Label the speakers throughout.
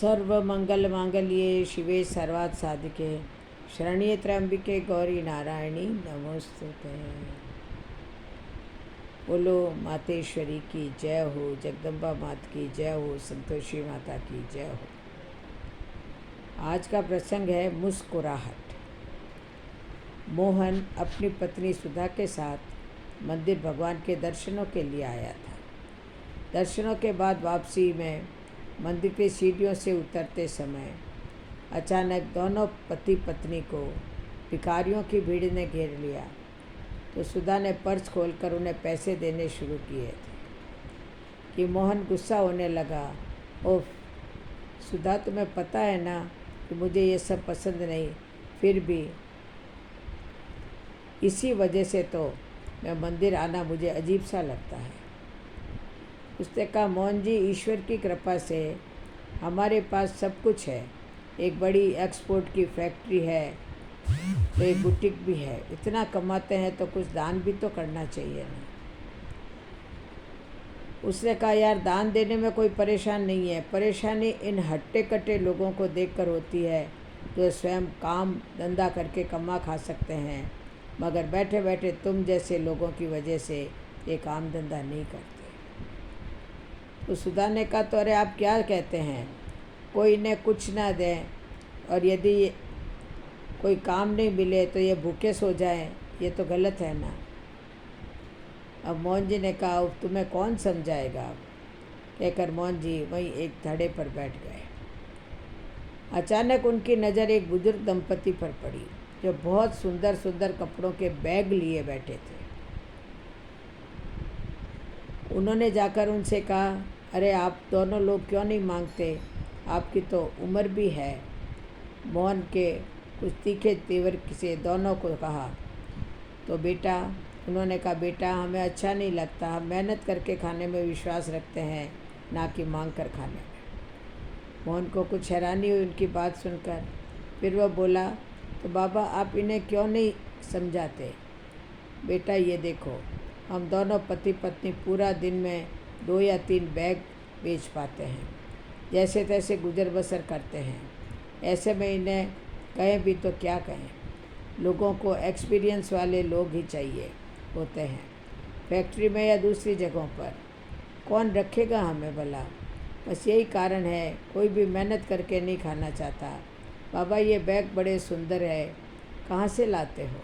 Speaker 1: सर्वमंगलमांगल्ये शिवे सर्वार्थ साधिके शरण्ये त्र्यंबिके गौरी नारायणी नमोस्तुते। बोलो मातेश्वरी की जय हो, जगदम्बा मात की जय हो, संतोषी माता की जय हो। आज का प्रसंग है मुस्कुराहट। मोहन अपनी पत्नी सुधा के साथ मंदिर भगवान के दर्शनों के लिए आया था। दर्शनों के बाद वापसी में मंदिर की सीढ़ियों से उतरते समय अचानक दोनों पति पत्नी को भिखारियों की भीड़ ने घेर लिया। तो सुधा ने पर्स खोलकर उन्हें पैसे देने शुरू किए थे कि मोहन गुस्सा होने लगा। ओह सुधा, तुम्हें पता है ना कि मुझे ये सब पसंद नहीं, फिर भी इसी वजह से तो मैं मंदिर आना मुझे अजीब सा लगता है। उसने कहा, मोहन जी, ईश्वर की कृपा से हमारे पास सब कुछ है। एक बड़ी एक्सपोर्ट की फैक्ट्री है, तो एक बुटीक भी है। इतना कमाते हैं तो कुछ दान भी तो करना चाहिए ना। उसने कहा, यार, दान देने में कोई परेशान नहीं है। परेशानी इन हट्टे कट्टे लोगों को देखकर होती है जो स्वयं काम धंधा करके कमा खा सकते हैं, मगर बैठे बैठे तुम जैसे लोगों की वजह से ये काम धंधा नहीं करते। तो सुधा ने कहा, तो अरे आप क्या कहते हैं, कोई इन्हें कुछ ना दें और यदि कोई काम नहीं मिले तो ये भूखे सो जाएं, ये तो गलत है ना। अब मोहन जी ने कहा, तुम्हें कौन समझाएगा। कहकर मोहन जी वहीं एक धड़े पर बैठ गए। अचानक उनकी नज़र एक बुजुर्ग दंपति पर पड़ी जो बहुत सुंदर सुंदर कपड़ों के बैग लिए बैठे थे। उन्होंने जाकर उनसे कहा, अरे आप दोनों लोग क्यों नहीं मांगते, आपकी तो उम्र भी है। मोहन के कुछ तीखे तेवर से दोनों को कहा। तो बेटा, उन्होंने कहा, बेटा, हमें अच्छा नहीं लगता। हम मेहनत करके खाने में विश्वास रखते हैं, ना कि मांग कर खाने में। मोहन को कुछ हैरानी हुई उनकी बात सुनकर। फिर वह बोला, तो बाबा आप इन्हें क्यों नहीं समझाते। बेटा ये देखो, हम दोनों पति पत्नी पूरा दिन में 2 या 3 बैग बेच पाते हैं, जैसे तैसे गुजर बसर करते हैं। ऐसे में इन्हें कहें भी तो क्या कहें। लोगों को एक्सपीरियंस वाले लोग ही चाहिए होते हैं। फैक्ट्री में या दूसरी जगहों पर कौन रखेगा हमें भला। बस यही कारण है, कोई भी मेहनत करके नहीं खाना चाहता। बाबा ये बैग बड़े सुंदर है, कहाँ से लाते हो,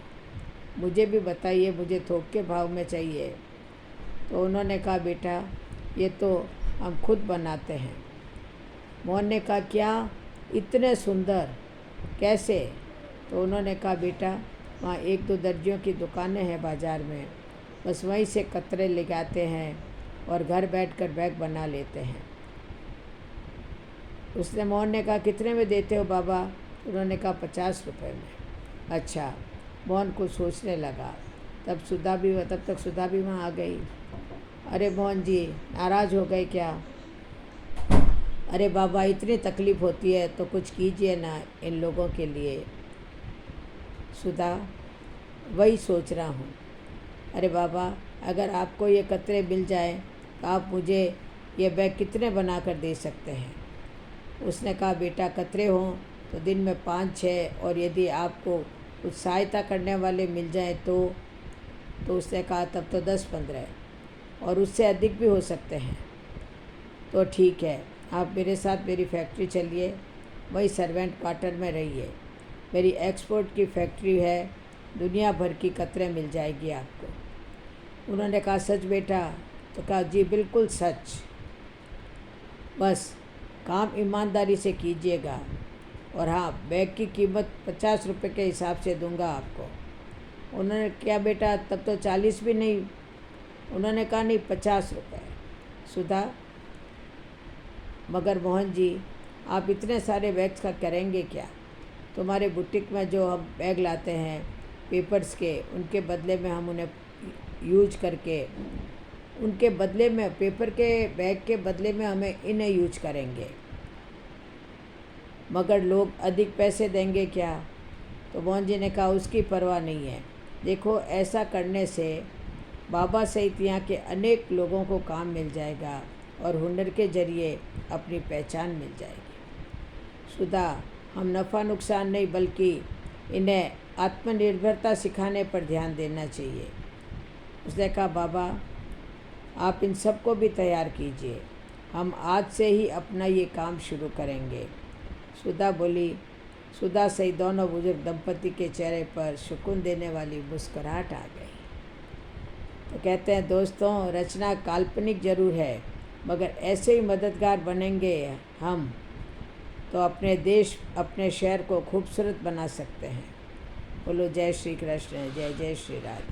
Speaker 1: मुझे भी बताइए, मुझे थोक के भाव में चाहिए। तो उन्होंने कहा, बेटा ये तो हम खुद बनाते हैं। मोहन ने कहा, क्या, इतने सुंदर, कैसे। तो उन्होंने कहा, बेटा वहाँ 1-2 दर्जियों की दुकानें हैं बाज़ार में, बस वहीं से कतरे ले जाते हैं और घर बैठकर बैग बना लेते हैं। उसने मोहन ने कहा, कितने में देते हो बाबा। उन्होंने कहा, 50 रुपये में। अच्छा। मोहन कुछ सोचने लगा। तब तक सुधा भी वहाँ आ गई। अरे मोहन जी, नाराज़ हो गए क्या। अरे बाबा, इतनी तकलीफ़ होती है तो कुछ कीजिए ना इन लोगों के लिए। सुधा, वही सोच रहा हूँ। अरे बाबा, अगर आपको ये कतरे मिल जाए तो आप मुझे ये बैग कितने बना कर दे सकते हैं। उसने कहा, बेटा कतरे हों तो दिन में 5-6, और यदि आपको कुछ सहायता करने वाले मिल जाए तो उसने कहा, तब तो 10-15 और उससे अधिक भी हो सकते हैं। तो ठीक है, आप मेरे साथ मेरी फैक्ट्री चलिए, वही सर्वेंट क्वार्टर में रहिए। मेरी एक्सपोर्ट की फैक्ट्री है, दुनिया भर की कतरे मिल जाएगी आपको। उन्होंने कहा, सच बेटा। तो कहा, जी बिल्कुल सच, बस काम ईमानदारी से कीजिएगा। और हाँ, बैग की कीमत 50 रुपये के हिसाब से दूंगा आपको। उन्होंने क्या बेटा, तब तो 40 भी नहीं। उन्होंने कहा, नहीं 50 रुपये। सुधा, मगर मोहन जी, आप इतने सारे बैग्स का करेंगे क्या। तुम्हारे बुटीक में जो हम बैग लाते हैं पेपर्स के, उनके बदले में हम उन्हें यूज करके, उनके बदले में पेपर के बैग के बदले में हमें इन्हें यूज करेंगे, मगर लोग अधिक पैसे देंगे क्या। तो मोहन जी ने कहा, उसकी परवाह नहीं है। देखो, ऐसा करने से बाबा सहित यहाँ के अनेक लोगों को काम मिल जाएगा और हुनर के जरिए अपनी पहचान मिल जाएगी। सुधा, हम नफ़ा नुकसान नहीं बल्कि इन्हें आत्मनिर्भरता सिखाने पर ध्यान देना चाहिए। उसने कहा, बाबा आप इन सबको भी तैयार कीजिए, हम आज से ही अपना ये काम शुरू करेंगे। सुधा बोली। सुधा सहित दोनों बुजुर्ग दंपति के चेहरे पर सुकून देने वाली मुस्कुराहट आ गई। तो कहते हैं दोस्तों, रचना काल्पनिक जरूर है, मगर ऐसे ही मददगार बनेंगे हम तो अपने देश, अपने शहर को खूबसूरत बना सकते हैं। बोलो जय श्री कृष्ण, जय जय श्री राधे।